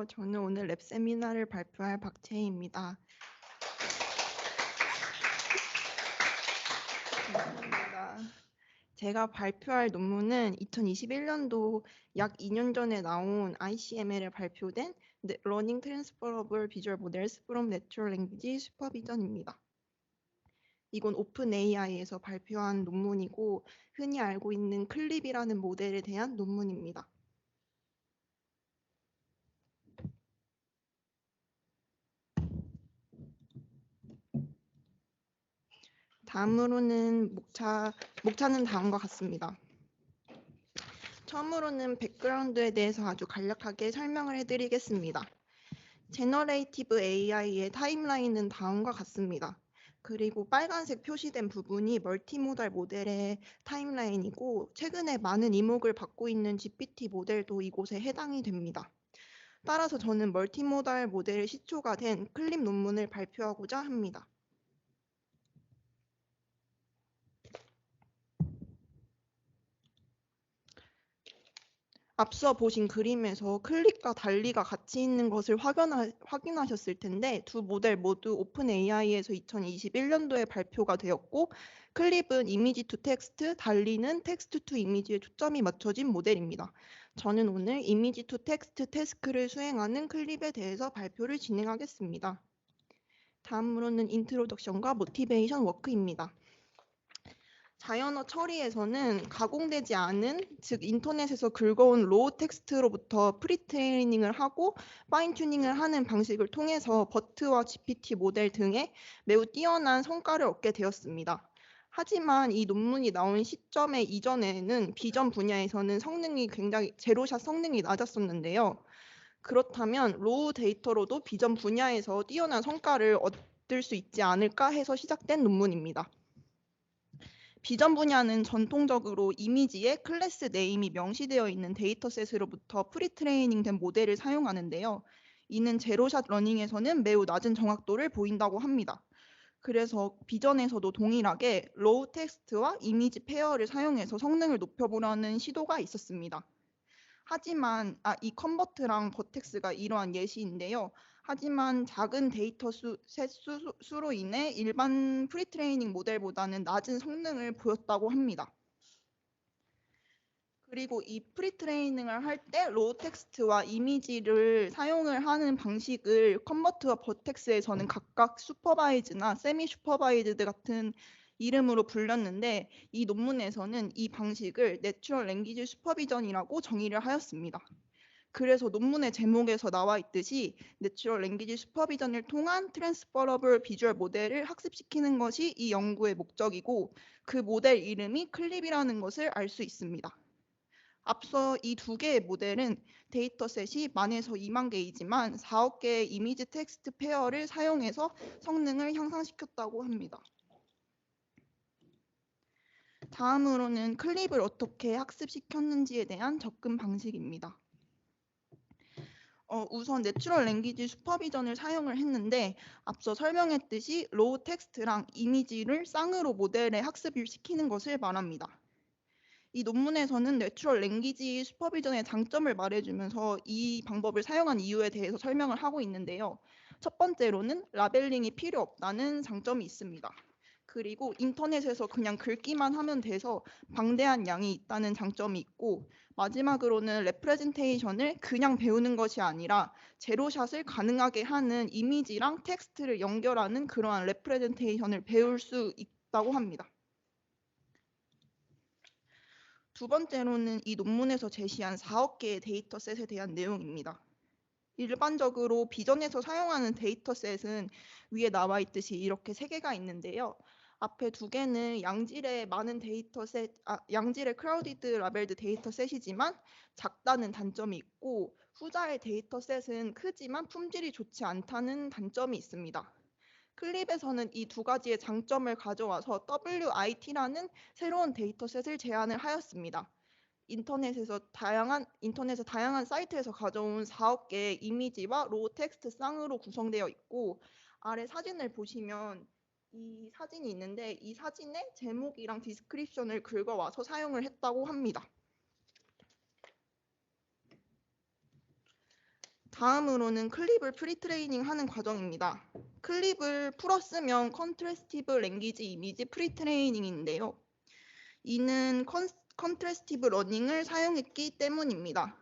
안녕하세요. 저는 오늘 랩 세미나를 발표할 박채희입니다. 감사합니다. 제가 발표할 논문은 2021년도 약 2년 전에 나온 ICML에 발표된 The Learning Transferable Visual Models from Natural Language Supervision입니다. 이건 오픈 AI에서 발표한 논문이고 흔히 알고 있는 클립이라는 모델에 대한 논문입니다. 다음으로는 목차는 다음과 같습니다. 처음으로는 백그라운드에 대해서 아주 간략하게 설명을 해드리겠습니다. 제너레이티브 AI의 타임라인은 다음과 같습니다. 그리고 빨간색 표시된 부분이 멀티모달 모델의 타임라인이고 최근에 많은 이목을 받고 있는 GPT 모델도 이곳에 해당이 됩니다. 따라서 저는 멀티모달 모델의 시초가 된 클립 논문을 발표하고자 합니다. 앞서 보신 그림에서 클립과 달리가 같이 있는 것을 확인하셨을 텐데 두 모델 모두 오픈 AI에서 2021년도에 발표가 되었고 클립은 이미지 투 텍스트, 달리는 텍스트 투 이미지에 초점이 맞춰진 모델입니다. 저는 오늘 이미지 투 텍스트 태스크를 수행하는 클립에 대해서 발표를 진행하겠습니다. 다음으로는 인트로덕션과 모티베이션 워크입니다. 자연어 처리에서는 가공되지 않은, 즉 인터넷에서 긁어온 로우 텍스트로부터 프리트레이닝을 하고 파인 튜닝을 하는 방식을 통해서 버트와 GPT 모델 등의 매우 뛰어난 성과를 얻게 되었습니다. 하지만 이 논문이 나온 시점에 이전에는 비전 분야에서는 성능이 굉장히 제로샷 성능이 낮았었는데요. 그렇다면 로우 데이터로도 비전 분야에서 뛰어난 성과를 얻을 수 있지 않을까 해서 시작된 논문입니다. 비전 분야는 전통적으로 이미지에 클래스 네임이 명시되어 있는 데이터셋으로부터 프리트레이닝된 모델을 사용하는데요. 이는 제로샷 러닝에서는 매우 낮은 정확도를 보인다고 합니다. 그래서 비전에서도 동일하게 로우 텍스트와 이미지 페어를 사용해서 성능을 높여보려는 시도가 있었습니다. 하지만 이 컨버트랑 버텍스가 이러한 예시인데요. 하지만 작은 데이터 수로 인해 일반 프리트레이닝 모델보다는 낮은 성능을 보였다고 합니다. 그리고 이 프리트레이닝을 할 때 로우 텍스트와 이미지를 사용을 하는 방식을 컨버트와 버텍스에서는 각각 슈퍼바이즈나 세미 슈퍼바이즈드 같은 이름으로 불렸는데 이 논문에서는 이 방식을 내추럴 랭귀지 슈퍼비전이라고 정의를 하였습니다. 그래서 논문의 제목에서 나와 있듯이 내추럴 랭귀지 슈퍼비전을 통한 트랜스퍼러블 비주얼 모델을 학습시키는 것이 이 연구의 목적이고 그 모델 이름이 클립이라는 것을 알 수 있습니다. 앞서 이 두 개의 모델은 데이터셋이 10,000에서 2만 개이지만 4억 개의 이미지 텍스트 페어를 사용해서 성능을 향상시켰다고 합니다. 다음으로는 클립을 어떻게 학습시켰는지에 대한 접근 방식입니다. 우선 내추럴 랭귀지 슈퍼비전을 사용을 했는데 앞서 설명했듯이 로우 텍스트랑 이미지를 쌍으로 모델에 학습을 시키는 것을 말합니다. 이 논문에서는 내추럴 랭귀지 슈퍼비전의 장점을 말해주면서 이 방법을 사용한 이유에 대해서 설명을 하고 있는데요. 첫 번째로는 라벨링이 필요 없다는 장점이 있습니다. 그리고 인터넷에서 그냥 긁기만 하면 돼서 방대한 양이 있다는 장점이 있고 마지막으로는 레프레젠테이션을 그냥 배우는 것이 아니라 제로샷을 가능하게 하는 이미지랑 텍스트를 연결하는 그러한 레프레젠테이션을 배울 수 있다고 합니다. 두 번째로는 이 논문에서 제시한 4억 개의 데이터셋에 대한 내용입니다. 일반적으로 비전에서 사용하는 데이터셋은 위에 나와 있듯이 이렇게 3개가 있는데요. 앞에 2개는 양질의 많은 양질의 크라우디드 라벨드 데이터셋이지만 작다는 단점이 있고 후자의 데이터셋은 크지만 품질이 좋지 않다는 단점이 있습니다. 클립에서는 이 2가지의 장점을 가져와서 WIT라는 새로운 데이터셋을 제안을 하였습니다. 인터넷에서 다양한 사이트에서 가져온 4억 개의 이미지와 로우 텍스트 쌍으로 구성되어 있고 아래 사진을 보시면 이 사진이 있는데 이 사진의 제목이랑 디스크립션을 긁어와서 사용을 했다고 합니다. 다음으로는 클립을 프리트레이닝 하는 과정입니다. 클립을 풀어 쓰면 컨트래스티브 랭귀지 이미지 프리트레이닝인데요. 이는 컨트래스티브 러닝을 사용했기 때문입니다.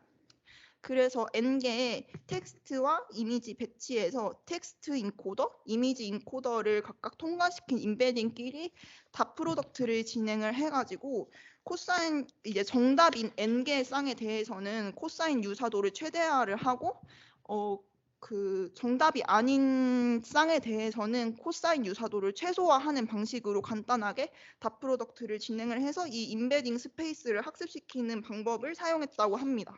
그래서 N개의 텍스트와 이미지 배치에서 텍스트 인코더, 이미지 인코더를 각각 통과시킨 임베딩끼리 다 프로덕트를 진행을 해가지고 코사인 이제 정답인 N개의 쌍에 대해서는 코사인 유사도를 최대화를 하고 그 정답이 아닌 쌍에 대해서는 코사인 유사도를 최소화하는 방식으로 간단하게 다 프로덕트를 진행을 해서 이 임베딩 스페이스를 학습시키는 방법을 사용했다고 합니다.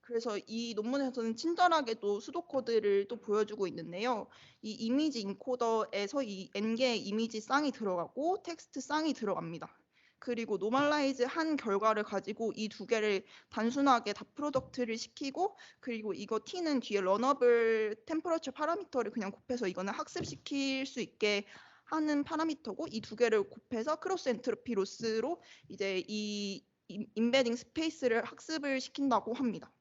그래서 이 논문에서는 친절하게도 수도 코드를 또 보여주고 있는데요. 이 이미지 인코더에서 이 N개의 이미지 쌍이 들어가고 텍스트 쌍이 들어갑니다. 그리고 노멀라이즈 한 결과를 가지고 이 두 개를 단순하게 다 프로덕트를 시키고 그리고 이거 t는 뒤에 러너블 템퍼러처 파라미터를 그냥 곱해서 이거는 학습시킬 수 있게 하는 파라미터고 이 두 개를 곱해서 크로스 엔트로피 로스로 이제 이 임베딩 스페이스를 학습을 시킨다고 합니다.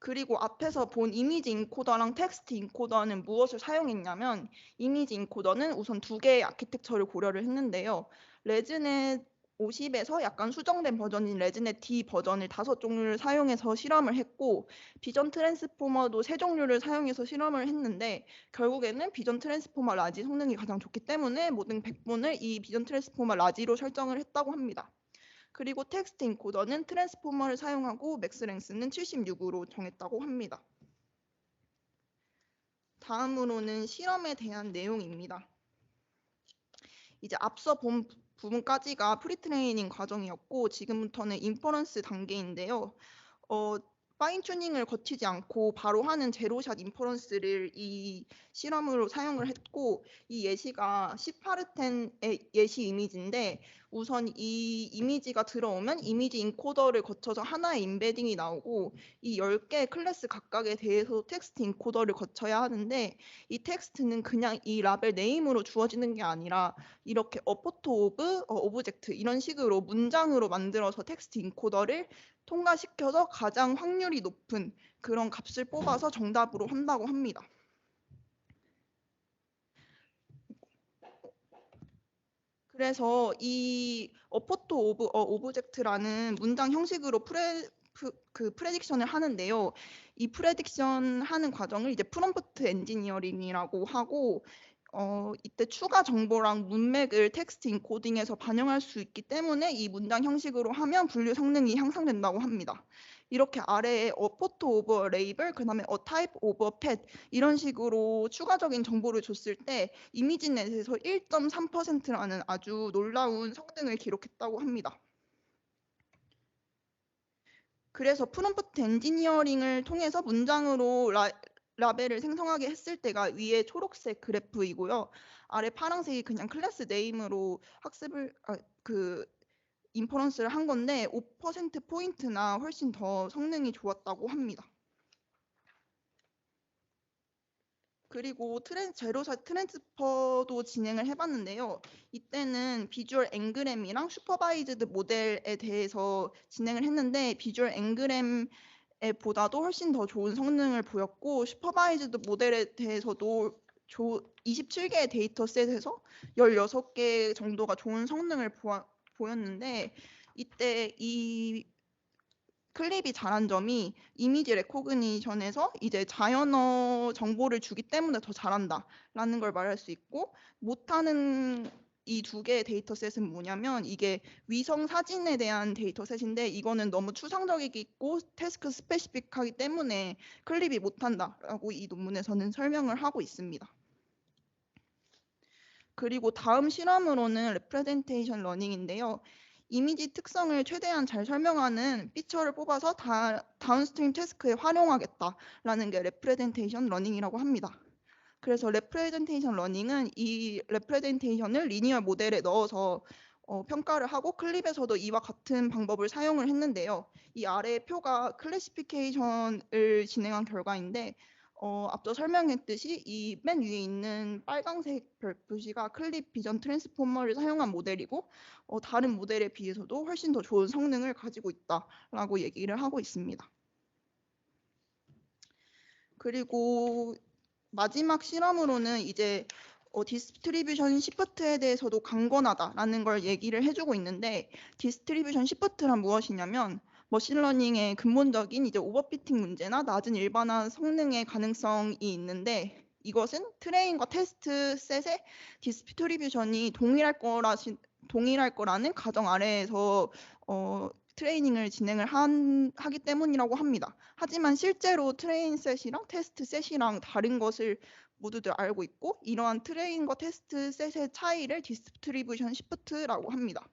그리고 앞에서 본 이미지 인코더랑 텍스트 인코더는 무엇을 사용했냐면 이미지 인코더는 우선 두 개의 아키텍처를 고려를 했는데요. 레즈넷 50에서 약간 수정된 버전인 레즈넷 D 버전을 5종류를 사용해서 실험을 했고 비전 트랜스포머도 3종류를 사용해서 실험을 했는데 결국에는 비전 트랜스포머 라지 성능이 가장 좋기 때문에 모든 백분을 이 비전 트랜스포머 라지로 설정을 했다고 합니다. 그리고 텍스트 인코더는 트랜스포머를 사용하고 맥스랭스는 76으로 정했다고 합니다. 다음으로는 실험에 대한 내용입니다. 이제 앞서 본 부분까지가 프리트레이닝 과정이었고 지금부터는 인퍼런스 단계인데요. 파인 튜닝을 거치지 않고 바로 하는 제로샷 인퍼런스를 이 실험으로 사용을 했고 이 예시가 18르텐의 예시 이미지인데 우선 이 이미지가 들어오면 이미지 인코더를 거쳐서 하나의 임베딩이 나오고 이 10개의 클래스 각각에 대해서 텍스트 인코더를 거쳐야 하는데 이 텍스트는 그냥 이 라벨 네임으로 주어지는 게 아니라 이렇게 어포트 오브 오브젝트 이런 식으로 문장으로 만들어서 텍스트 인코더를 통과시켜서 가장 확률이 높은 그런 값을 뽑아서 정답으로 한다고 합니다. 그래서 이 어포트 오브 오브젝트라는 문장 형식으로 프레딕션을 하는데요. 이 프레딕션 하는 과정을 이제 프롬프트 엔지니어링이라고 하고 이때 추가 정보랑 문맥을 텍스트 인코딩에서 반영할 수 있기 때문에 이 문장 형식으로 하면 분류 성능이 향상된다고 합니다. 이렇게 아래에 a photo of a label, 그 다음에 a type of a pet 이런 식으로 추가적인 정보를 줬을 때 이미지넷에서 1.3%라는 아주 놀라운 성능을 기록했다고 합니다. 그래서 프롬프트 엔지니어링을 통해서 문장으로 라벨을 생성하게 했을 때가 위에 초록색 그래프이고요. 아래 파란색이 그냥 클래스 네임으로 학습을 인퍼런스를 한 건데 5% 포인트나 훨씬 더 성능이 좋았다고 합니다. 그리고 제로샷 트랜스퍼도 진행을 해봤는데요. 이때는 비주얼 앵그램이랑 슈퍼바이즈드 모델에 대해서 진행을 했는데 비주얼 앵그램 보다도 훨씬 더 좋은 성능을 보였고 슈퍼바이즈드 모델에 대해서도 27개의 데이터셋에서 16개 정도가 좋은 성능을 보였는데 이때 이 클립이 잘한 점이 이미지 레코그니션에서 이제 자연어 정보를 주기 때문에 더 잘한다라는 걸 말할 수 있고 못하는 이 두 개의 데이터셋은 뭐냐면 이게 위성 사진에 대한 데이터셋인데 이거는 너무 추상적이고 태스크 스페시픽하기 때문에 클립이 못한다라고 이 논문에서는 설명을 하고 있습니다. 그리고 다음 실험으로는 레프레젠테이션 러닝인데요. 이미지 특성을 최대한 잘 설명하는 피처를 뽑아서 다운스트림 태스크에 활용하겠다라는 게 레프레젠테이션 러닝이라고 합니다. 그래서 레프레젠테이션 러닝은 이 레프레젠테이션을 리니어 모델에 넣어서 평가를 하고 클립에서도 이와 같은 방법을 사용을 했는데요. 이 아래의 표가 클래시피케이션을 진행한 결과인데 앞서 설명했듯이 이 맨 위에 있는 빨간색 별 표시가 클립 비전 트랜스포머를 사용한 모델이고 다른 모델에 비해서도 훨씬 더 좋은 성능을 가지고 있다라고 얘기를 하고 있습니다. 그리고 마지막 실험으로는 이제 디스트리뷰션 시프트에 대해서도 강건하다라는 걸 얘기를 해주고 있는데, 디스트리뷰션 시프트란 무엇이냐면 머신러닝의 근본적인 이제 오버피팅 문제나 낮은 일반화 성능의 가능성이 있는데, 이것은 트레인과 테스트 셋의 디스트리뷰션이 동일할 거라는 가정 아래에서 트레이닝을 진행을 하기 때문이라고 합니다. 하지만 실제로 트레인 셋이랑 테스트 셋이랑 다른 것을 모두들 알고 있고, 이러한 트레인과 테스트 셋의 차이를 디스트리뷰션 시프트라고 합니다.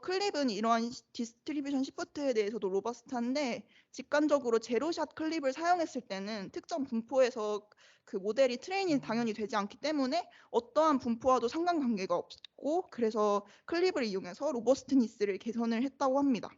클립은 이러한 디스트리뷰션 시프트에 대해서도 로버스트한데, 직관적으로 제로샷 클립을 사용했을 때는 특정 분포에서 그 모델이 트레이닝이 당연히 되지 않기 때문에 어떠한 분포와도 상관관계가 없고, 그래서 클립을 이용해서 로버스트니스를 개선을 했다고 합니다.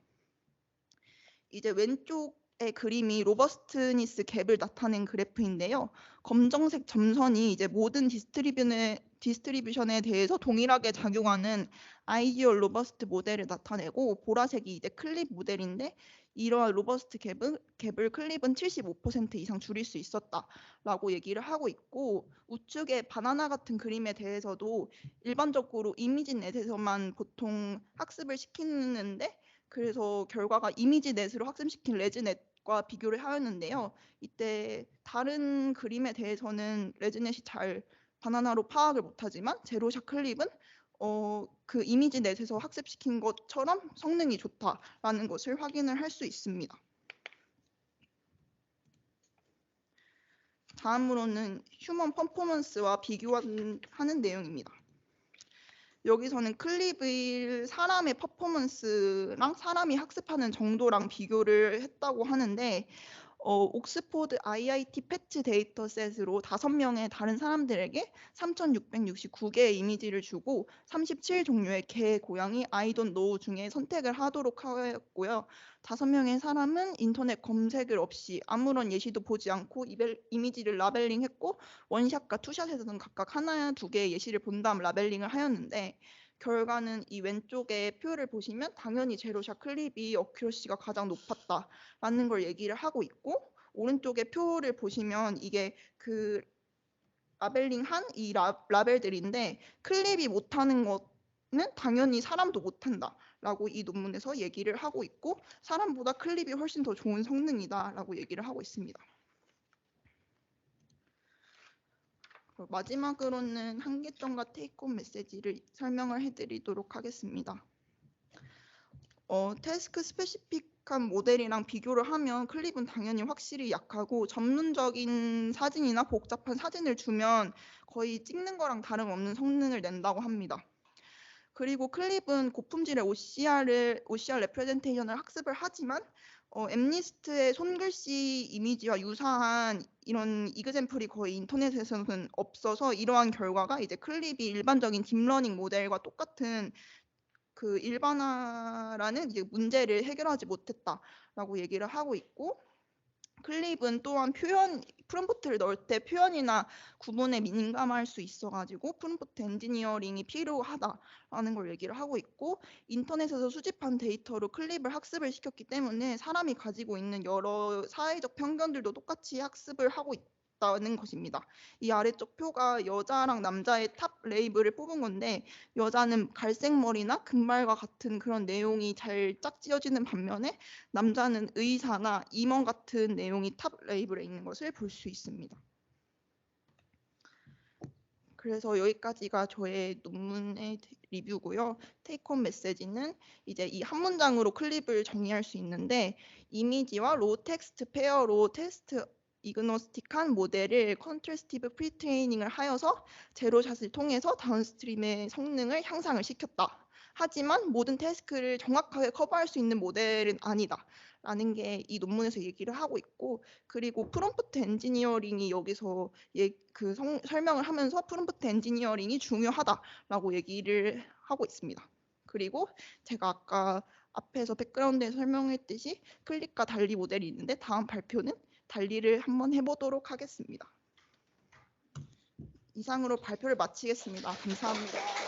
이제 왼쪽의 그림이 로버스트니스 갭을 나타낸 그래프인데요. 검정색 점선이 이제 모든 디스트리뷰션에 대해서 동일하게 작용하는 아이디얼 로버스트 모델을 나타내고, 보라색이 이제 클립 모델인데, 이러한 로버스트 갭을 클립은 75% 이상 줄일 수 있었다라고 얘기를 하고 있고, 우측의 바나나 같은 그림에 대해서도 일반적으로 이미지넷에서만 보통 학습을 시키는데, 그래서 결과가 이미지넷으로 학습시킨 레즈넷과 비교를 하였는데요. 이때 다른 그림에 대해서는 레즈넷이 잘 바나나로 파악을 못하지만 제로샷 클립은 그 이미지넷에서 학습시킨 것처럼 성능이 좋다라는 것을 확인을 할 수 있습니다. 다음으로는 휴먼 퍼포먼스와 비교하는 내용입니다. 여기서는 클립을 사람의 퍼포먼스랑 사람이 학습하는 정도랑 비교를 했다고 하는데, 옥스포드 IIT 패치 데이터셋으로 5명의 다른 사람들에게 3,669개의 이미지를 주고 37종류의 개, 고양이, I don't know 중에 선택을 하도록 하였고요. 5명의 사람은 인터넷 검색을 없이 아무런 예시도 보지 않고 이미지를 라벨링했고, 원샷과 투샷에서는 각각 하나, 2개의 예시를 본 다음 라벨링을 하였는데, 결과는 이 왼쪽의 표를 보시면 당연히 제로샷 클립이 어큐러시가 가장 높았다라는 걸 얘기를 하고 있고, 오른쪽의 표를 보시면 이게 그 라벨링한 이 라벨들인데, 클립이 못하는 것은 당연히 사람도 못한다라고 이 논문에서 얘기를 하고 있고, 사람보다 클립이 훨씬 더 좋은 성능이다라고 얘기를 하고 있습니다. 마지막으로는 한계점과 테이크홈 메시지를 설명을 해드리도록 하겠습니다. 태스크 스페시픽한 모델이랑 비교를 하면 클립은 당연히 확실히 약하고, 전문적인 사진이나 복잡한 사진을 주면 거의 찍는 거랑 다름없는 성능을 낸다고 합니다. 그리고 클립은 고품질의 OCR 레프레젠테이션을 학습을 하지만 엠리스트의 손글씨 이미지와 유사한 이런 이그젬플이 거의 인터넷에서는 없어서, 이러한 결과가 이제 클립이 일반적인 딥러닝 모델과 똑같은 그 일반화라는 이제 문제를 해결하지 못했다라고 얘기를 하고 있고, 클립은 또한 프롬프트를 넣을 때 표현이나 구문에 민감할 수 있어가지고 프롬프트 엔지니어링이 필요하다라는 걸 얘기를 하고 있고, 인터넷에서 수집한 데이터로 클립을 학습을 시켰기 때문에 사람이 가지고 있는 여러 사회적 편견들도 똑같이 학습을 하고 있다는 것입니다. 이 아래쪽 표가 여자랑 남자의 탑 레이블을 뽑은 건데, 여자는 갈색 머리나 금발과 같은 그런 내용이 잘 짝지어지는 반면에 남자는 의사나 임원 같은 내용이 탑 레이블에 있는 것을 볼 수 있습니다. 그래서 여기까지가 저의 논문의 리뷰고요. 테이크홈 메시지는 이제 이 한 문장으로 클립을 정의할 수 있는데, 이미지와 로우 텍스트 페어로 테스트 이그노스틱한 모델을 컨트래스티브 프리트레이닝을 하여서 제로샷을 통해서 다운스트림의 성능을 향상을 시켰다. 하지만 모든 태스크를 정확하게 커버할 수 있는 모델은 아니다 라는 게 이 논문에서 얘기를 하고 있고, 그리고 프롬프트 엔지니어링이 여기서 설명을 하면서 프롬프트 엔지니어링이 중요하다라고 얘기를 하고 있습니다. 그리고 제가 아까 앞에서 백그라운드에 설명했듯이 클립과 달리 모델이 있는데, 다음 발표는 달리를 한번 해보도록 하겠습니다. 이상으로 발표를 마치겠습니다. 감사합니다.